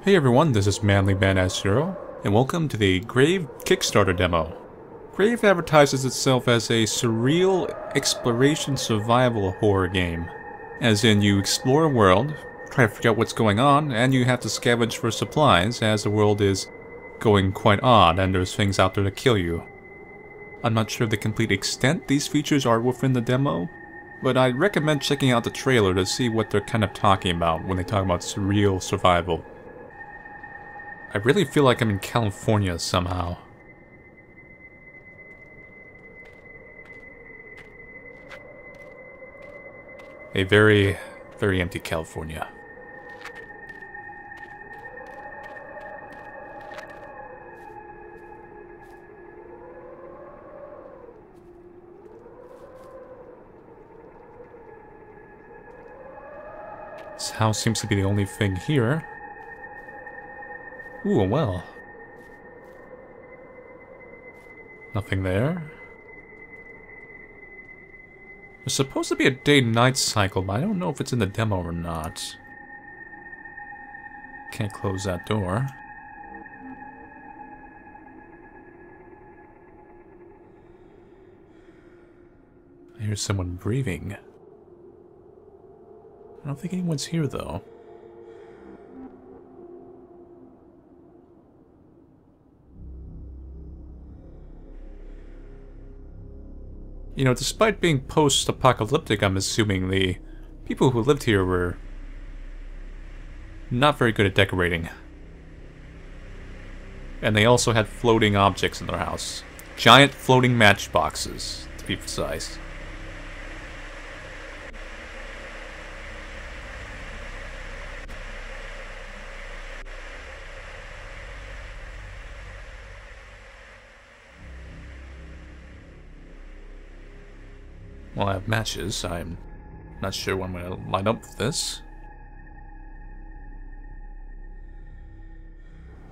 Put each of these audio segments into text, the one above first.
Hey everyone, this is ManlyMan0, and welcome to the Grave KickStarter demo. Grave advertises itself as a surreal exploration survival horror game. As in, you explore a world, try to figure out what's going on, and you have to scavenge for supplies as the world is going quite odd and there's things out there to kill you. I'm not sure the complete extent these features are within the demo, but I'd recommend checking out the trailer to see what they're kind of talking about when they talk about surreal survival. I really feel like I'm in California somehow. A very, very empty California. This house seems to be the only thing here. Ooh, a well. Nothing there. There's supposed to be a day-night cycle, but I don't know if it's in the demo or not. Can't close that door. I hear someone breathing. I don't think anyone's here, though. You know, despite being post-apocalyptic, I'm assuming the people who lived here were not very good at decorating. And they also had floating objects in their house. Giant floating matchboxes, to be precise. Well, I have matches. I'm not sure when I'm going to line up with this.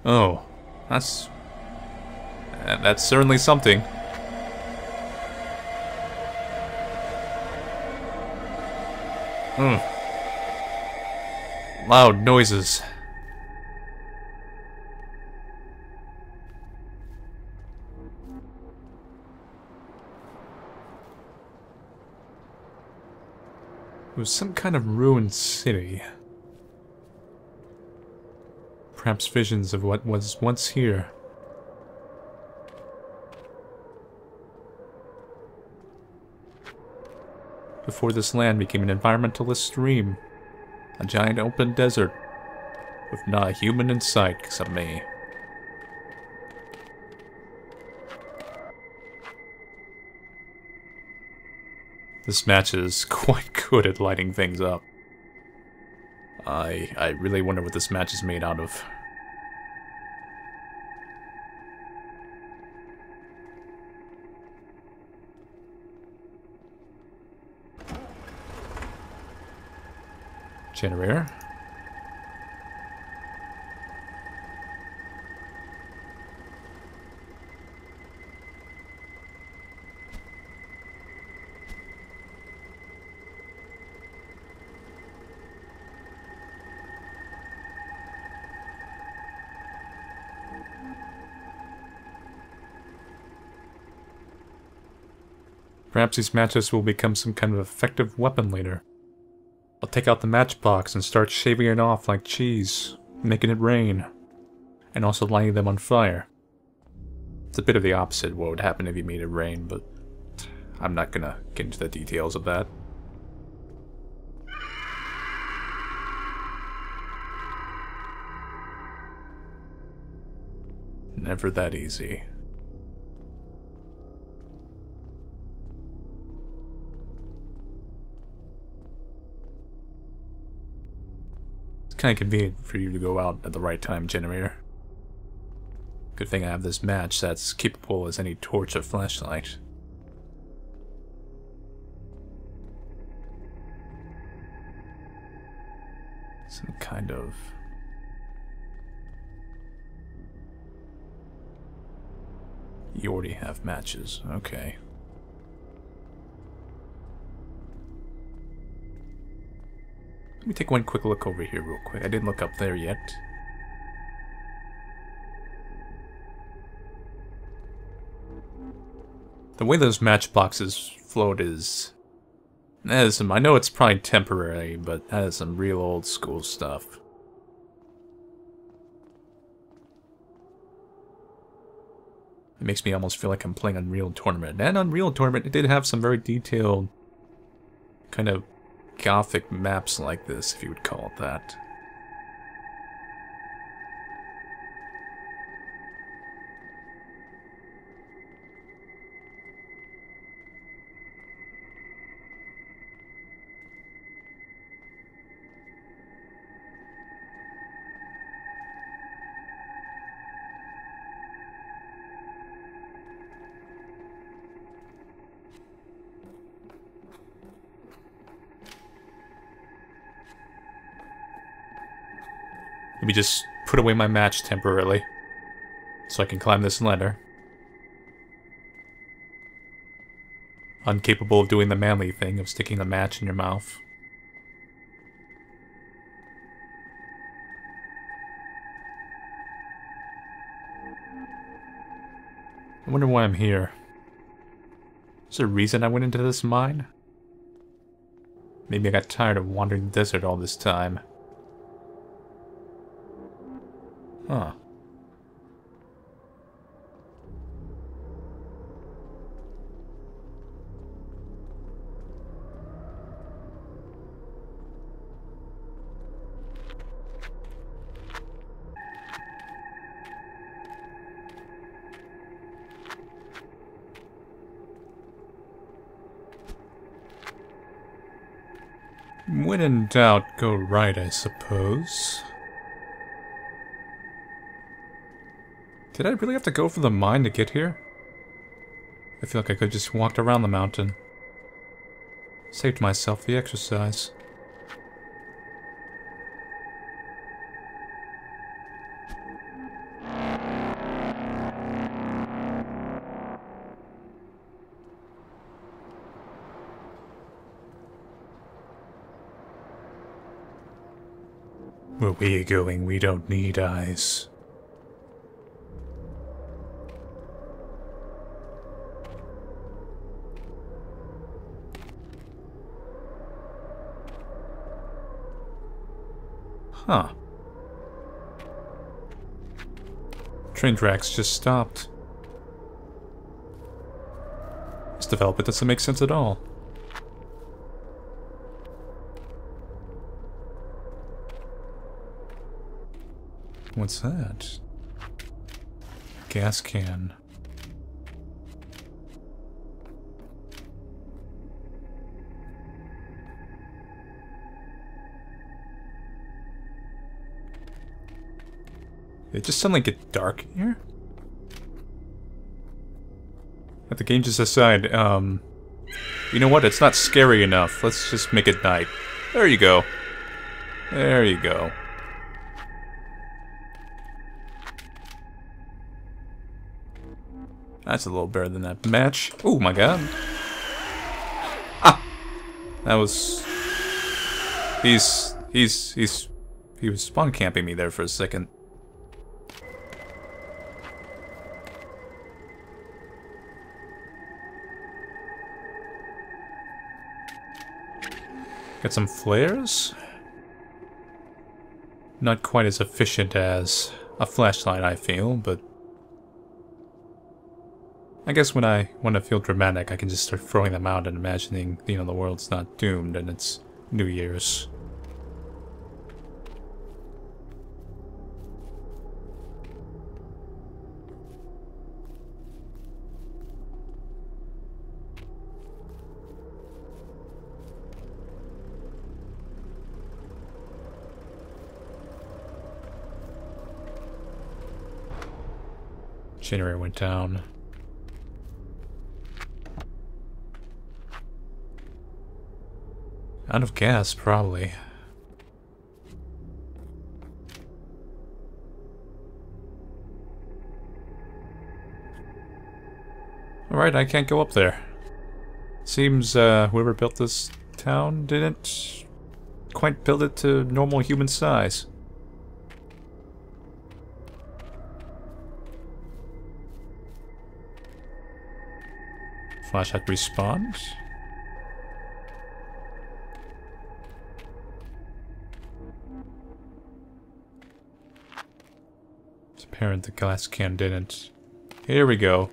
Oh, that's certainly something. Loud noises. It was some kind of ruined city. Perhaps visions of what was once here. Before this land became an environmentalist stream. A giant open desert. With not a human in sight except me. This match is quite good at lighting things up. I really wonder what this match is made out of. Generator. Perhaps these matches will become some kind of effective weapon later. I'll take out the matchbox and start shaving it off like cheese, making it rain, and also lighting them on fire. It's a bit of the opposite of what would happen if you made it rain, but I'm not gonna get into the details of that. Never that easy. Kind of convenient for you to go out at the right time, generator. Good thing I have this match that's capable as any torch or flashlight. Some kind of... You already have matches, okay. Let me take one quick look over here real quick. I didn't look up there yet. The way those matchboxes float is... That is some, I know it's probably temporary, but that is some real old school stuff. It makes me almost feel like I'm playing Unreal Tournament. And Unreal Tournament, it did have some very detailed, kind of gothic maps like this, if you would call it that. Let me just put away my match temporarily, so I can climb this ladder. Incapable of doing the manly thing of sticking the match in your mouth. I wonder why I'm here. Is there a reason I went into this mine? Maybe I got tired of wandering the desert all this time. Huh. When in doubt, go right, I suppose. Did I really have to go for the mine to get here? I feel like I could just walked around the mountain. Saved myself the exercise. Where we're going, we don't need eyes. Huh. Train tracks just stopped. This development doesn't make sense at all. What's that? Gas can. Did it just suddenly get dark in here? Let the game just decide, you know what? It's not scary enough. Let's just make it night. There you go. There you go. That's a little better than that match. Oh my god. Ah! That was... He was spawn camping me there for a second. Got some flares? Not quite as efficient as a flashlight, I feel, but... I guess when I want to feel dramatic, I can just start throwing them out and imagining, you know, the world's not doomed and it's New Year's. Generator went down. Out of gas, probably. Alright, I can't go up there. Seems whoever built this town didn't quite build it to normal human size. Flashlight respawns. It's apparent the glass can didn't. Here we go.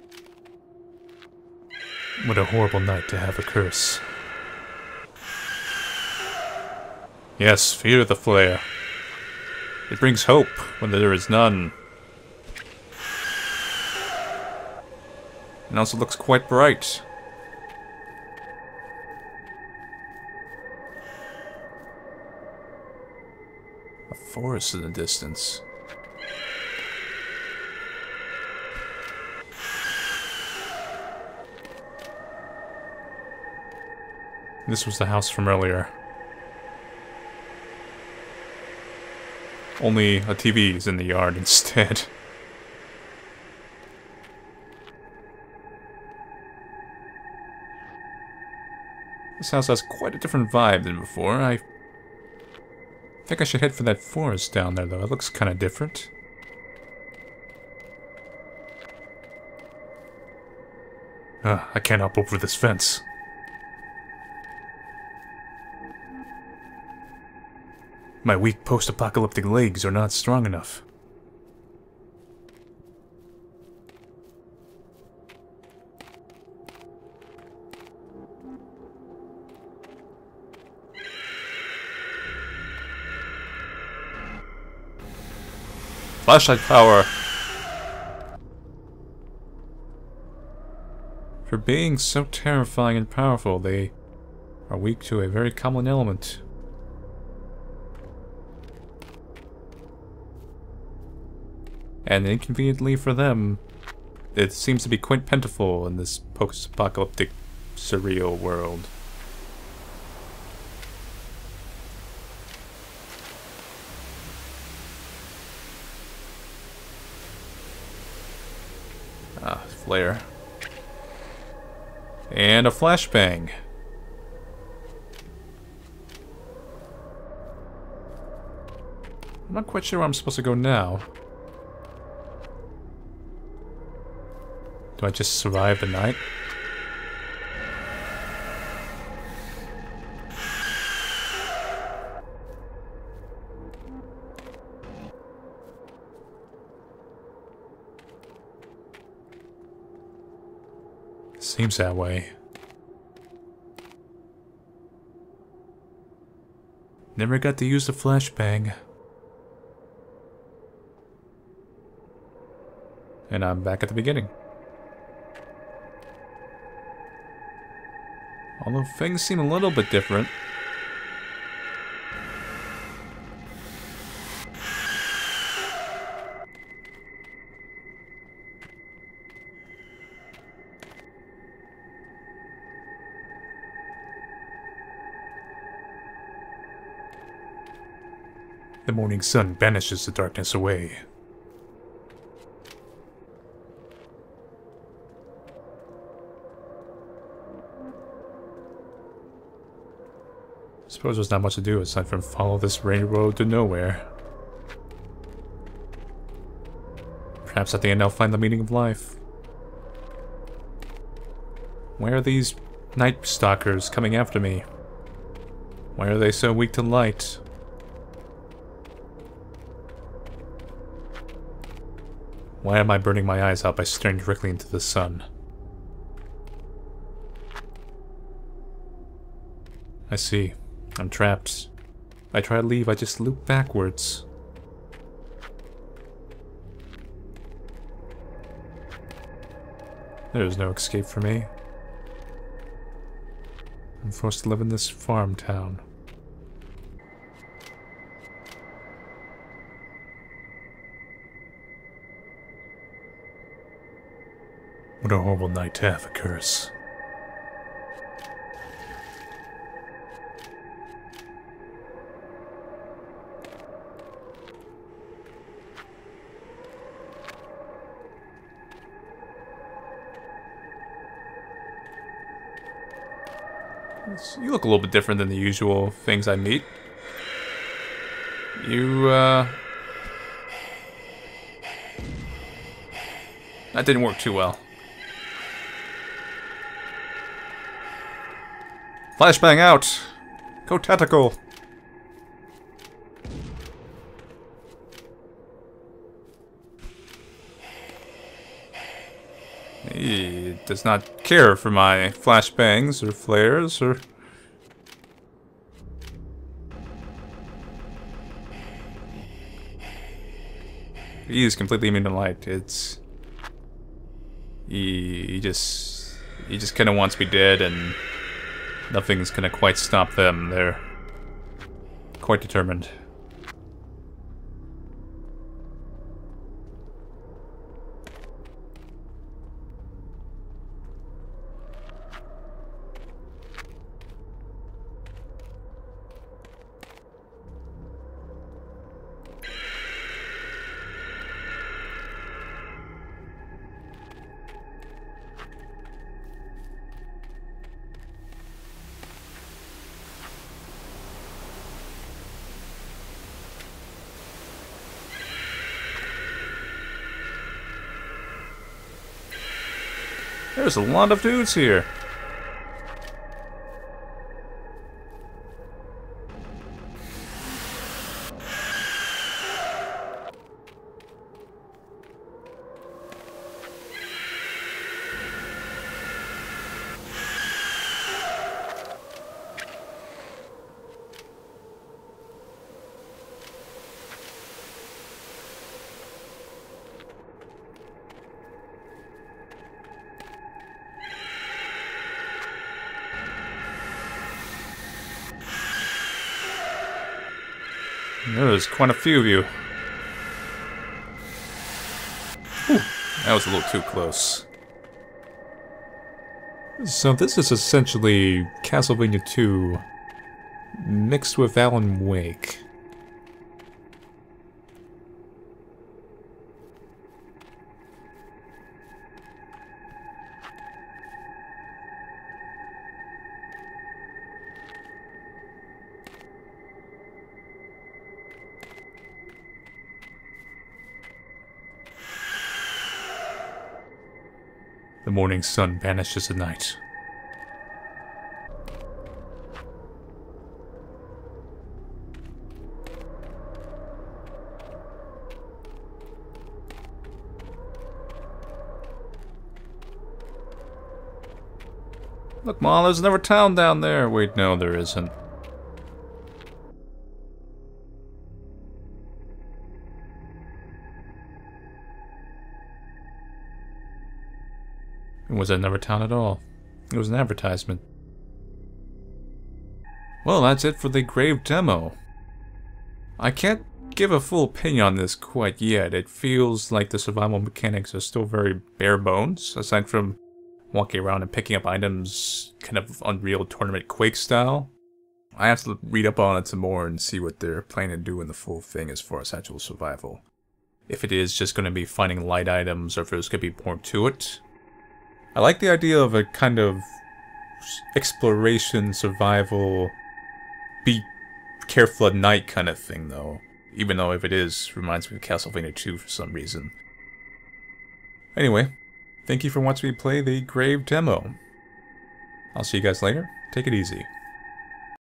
What a horrible night to have a curse. Yes, fear the flare. It brings hope when there is none. And also looks quite bright. A forest in the distance. This was the house from earlier. Only a TV is in the yard instead. This house has quite a different vibe than before. I think I should head for that forest down there, though. It looks kind of different. I can't hop over this fence. My weak post-apocalyptic legs are not strong enough. Flashlight power! For being so terrifying and powerful, they are weak to a very common element. And inconveniently for them, it seems to be quite plentiful in this post-apocalyptic, surreal world. Ah, flare. And a flashbang. I'm not quite sure where I'm supposed to go now. Do I just survive the night? Seems that way. Never got to use the flashbang. And I'm back at the beginning. Although things seem a little bit different. The morning sun banishes the darkness away. Suppose there's not much to do aside from follow this rainy road to nowhere. Perhaps at the end I'll find the meaning of life. Why are these night stalkers coming after me? Why are they so weak to light? Why am I burning my eyes out by staring directly into the sun? I see. I'm trapped. I try to leave, I just loop backwards. There's no escape for me. I'm forced to live in this farm town. What a horrible night to have a curse. You look a little bit different than the usual things I meet. That didn't work too well. Flashbang out! Go tactical! He does not care for my flashbangs or flares or... He is completely immune to light. It's... He just kind of wants to be dead, and nothing's gonna quite stop them. They're quite determined. There's a lot of dudes here. There's quite a few of you. Whew, that was a little too close. So this is essentially Castlevania 2 mixed with Alan Wake. The morning sun banishes the night. Look, Mom, there's another town down there. Wait, no, there isn't. It wasn't another town at all. It was an advertisement. Well, that's it for the Grave demo. I can't give a full opinion on this quite yet. It feels like the survival mechanics are still very bare bones, aside from walking around and picking up items kind of Unreal Tournament Quake style. I have to read up on it some more and see what they're planning to do in the full thing as far as actual survival. If it is just going to be finding light items or if there's going to be more to it. I like the idea of a kind of exploration, survival, be careful at night kind of thing, though. Even though if it is, reminds me of Castlevania 2 for some reason. Anyway, thank you for watching me play the Grave demo. I'll see you guys later. Take it easy.